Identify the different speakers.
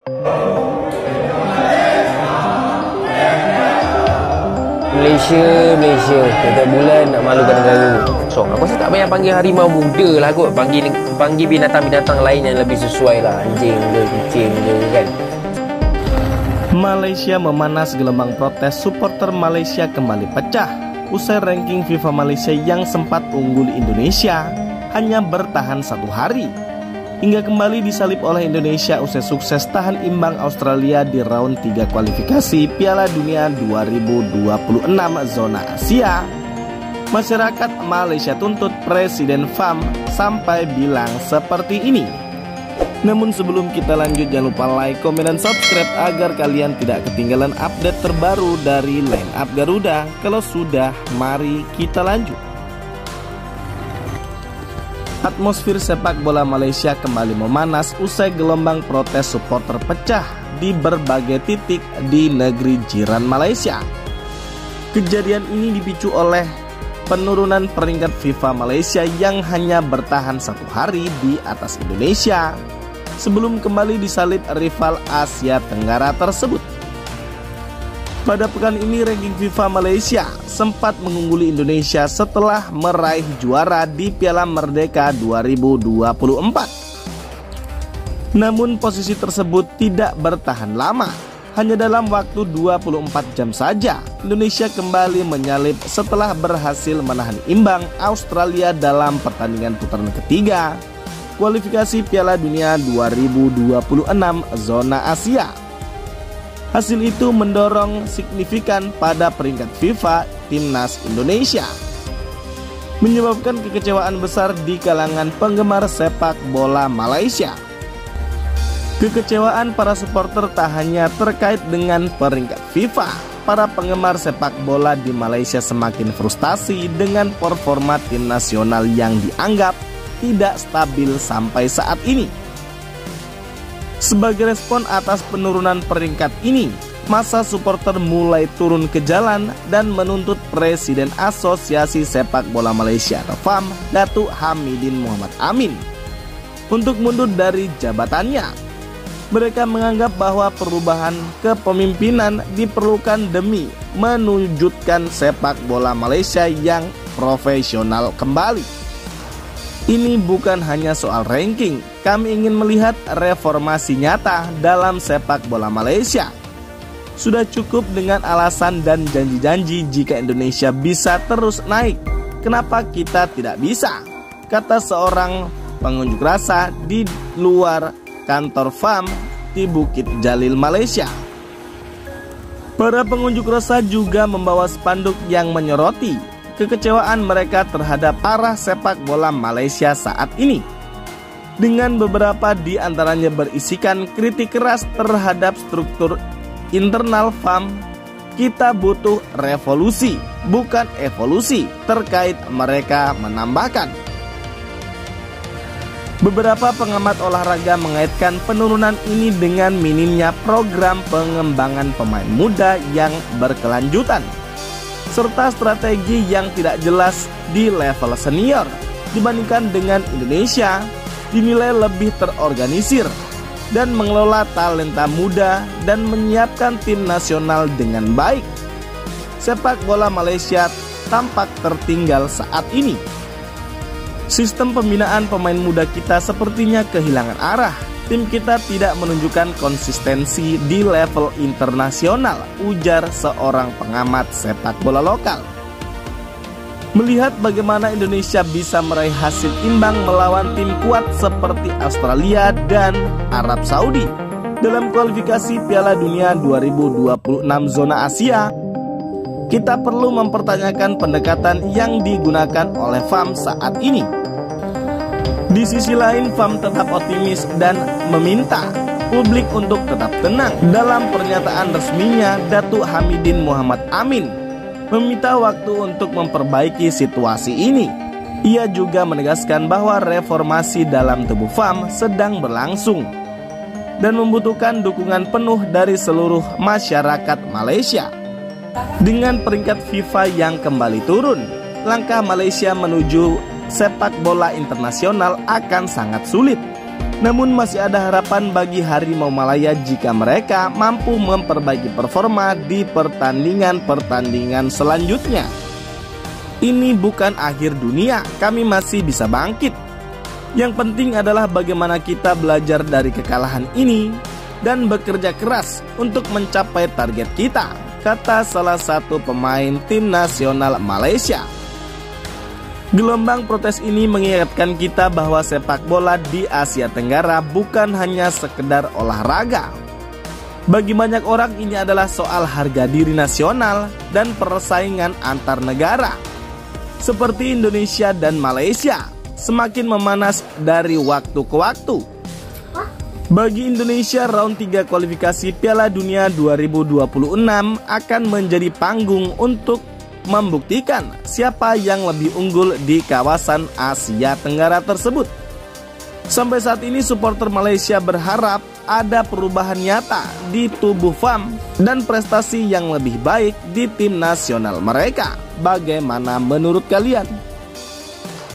Speaker 1: Malaysia tiap bulan nak malukan negara. So aku rasa tak payah panggil harimau muda lah kot, panggil binatang-binatang lain yang lebih sesuai lah, anjing ke kucing ke kan.
Speaker 2: Malaysia memanas, gelombang protes supporter Malaysia kembali pecah usai ranking FIFA Malaysia yang sempat unggul Indonesia hanya bertahan 1 hari hingga kembali disalip oleh Indonesia usai sukses tahan imbang Australia di round 3 kualifikasi Piala Dunia 2026 zona Asia. Masyarakat Malaysia tuntut Presiden FAM sampai bilang seperti ini. Namun sebelum kita lanjut, jangan lupa like, komen, dan subscribe agar kalian tidak ketinggalan update terbaru dari line up Garuda. Kalau sudah, mari kita lanjut. Atmosfer sepak bola Malaysia kembali memanas usai gelombang protes supporter pecah di berbagai titik di negeri jiran Malaysia. Kejadian ini dipicu oleh penurunan peringkat FIFA Malaysia yang hanya bertahan 1 hari di atas Indonesia sebelum kembali disalip rival Asia Tenggara tersebut. Pada pekan ini ranking FIFA Malaysia sempat mengungguli Indonesia setelah meraih juara di Piala Merdeka 2024. Namun posisi tersebut tidak bertahan lama. Hanya dalam waktu 24 jam saja Indonesia kembali menyalip setelah berhasil menahan imbang Australia dalam pertandingan putaran ketiga kualifikasi Piala Dunia 2026 zona Asia. Hasil itu mendorong signifikan pada peringkat FIFA timnas Indonesia, menyebabkan kekecewaan besar di kalangan penggemar sepak bola Malaysia. Kekecewaan para supporter tak hanya terkait dengan peringkat FIFA. Para penggemar sepak bola di Malaysia semakin frustasi dengan performa tim nasional yang dianggap tidak stabil sampai saat ini. Sebagai respon atas penurunan peringkat ini, massa supporter mulai turun ke jalan dan menuntut Presiden Asosiasi Sepak Bola Malaysia atau FAM, Datuk Hamidin Mohamad Amin, untuk mundur dari jabatannya. Mereka menganggap bahwa perubahan kepemimpinan diperlukan demi menunjukkan sepak bola Malaysia yang profesional kembali. Ini bukan hanya soal ranking, kami ingin melihat reformasi nyata dalam sepak bola Malaysia. Sudah cukup dengan alasan dan janji-janji jika Indonesia bisa terus naik. Kenapa kita tidak bisa? Kata seorang pengunjuk rasa di luar kantor FAM di Bukit Jalil, Malaysia. Para pengunjuk rasa juga membawa spanduk yang menyoroti kekecewaan mereka terhadap arah sepak bola Malaysia saat ini. Dengan beberapa di antaranya berisikan kritik keras terhadap struktur internal FAM. Kita butuh revolusi, bukan evolusi, terkait mereka menambahkan. Beberapa pengamat olahraga mengaitkan penurunan ini dengan minimnya program pengembangan pemain muda yang berkelanjutan, serta strategi yang tidak jelas di level senior. Dibandingkan dengan Indonesia, dinilai lebih terorganisir dan mengelola talenta muda dan menyiapkan tim nasional dengan baik. Sepak bola Malaysia tampak tertinggal saat ini. Sistem pembinaan pemain muda kita sepertinya kehilangan arah. Tim kita tidak menunjukkan konsistensi di level internasional, ujar seorang pengamat sepak bola lokal. Melihat bagaimana Indonesia bisa meraih hasil imbang melawan tim kuat seperti Australia dan Arab Saudi dalam kualifikasi Piala Dunia 2026 zona Asia, kita perlu mempertanyakan pendekatan yang digunakan oleh FAM saat ini. Di sisi lain, FAM tetap optimis dan meminta publik untuk tetap tenang. Dalam pernyataan resminya, Datuk Hamidin Mohamad Amin meminta waktu untuk memperbaiki situasi ini. Ia juga menegaskan bahwa reformasi dalam tubuh FAM sedang berlangsung dan membutuhkan dukungan penuh dari seluruh masyarakat Malaysia. Dengan peringkat FIFA yang kembali turun, langkah Malaysia menuju sepak bola internasional akan sangat sulit. Namun masih ada harapan bagi Harimau Malaya jika mereka mampu memperbaiki performa di pertandingan-pertandingan selanjutnya. Ini bukan akhir dunia, kami masih bisa bangkit. Yang penting adalah bagaimana kita belajar dari kekalahan ini dan bekerja keras untuk mencapai target kita, kata salah satu pemain tim nasional Malaysia. Gelombang protes ini mengingatkan kita bahwa sepak bola di Asia Tenggara bukan hanya sekedar olahraga. Bagi banyak orang ini adalah soal harga diri nasional dan persaingan antar negara. Seperti Indonesia dan Malaysia, semakin memanas dari waktu ke waktu. Bagi Indonesia, round 3 kualifikasi Piala Dunia 2026 akan menjadi panggung untuk membuktikan siapa yang lebih unggul di kawasan Asia Tenggara tersebut. Sampai saat ini supporter Malaysia berharap ada perubahan nyata di tubuh FAM dan prestasi yang lebih baik di tim nasional mereka. Bagaimana menurut kalian?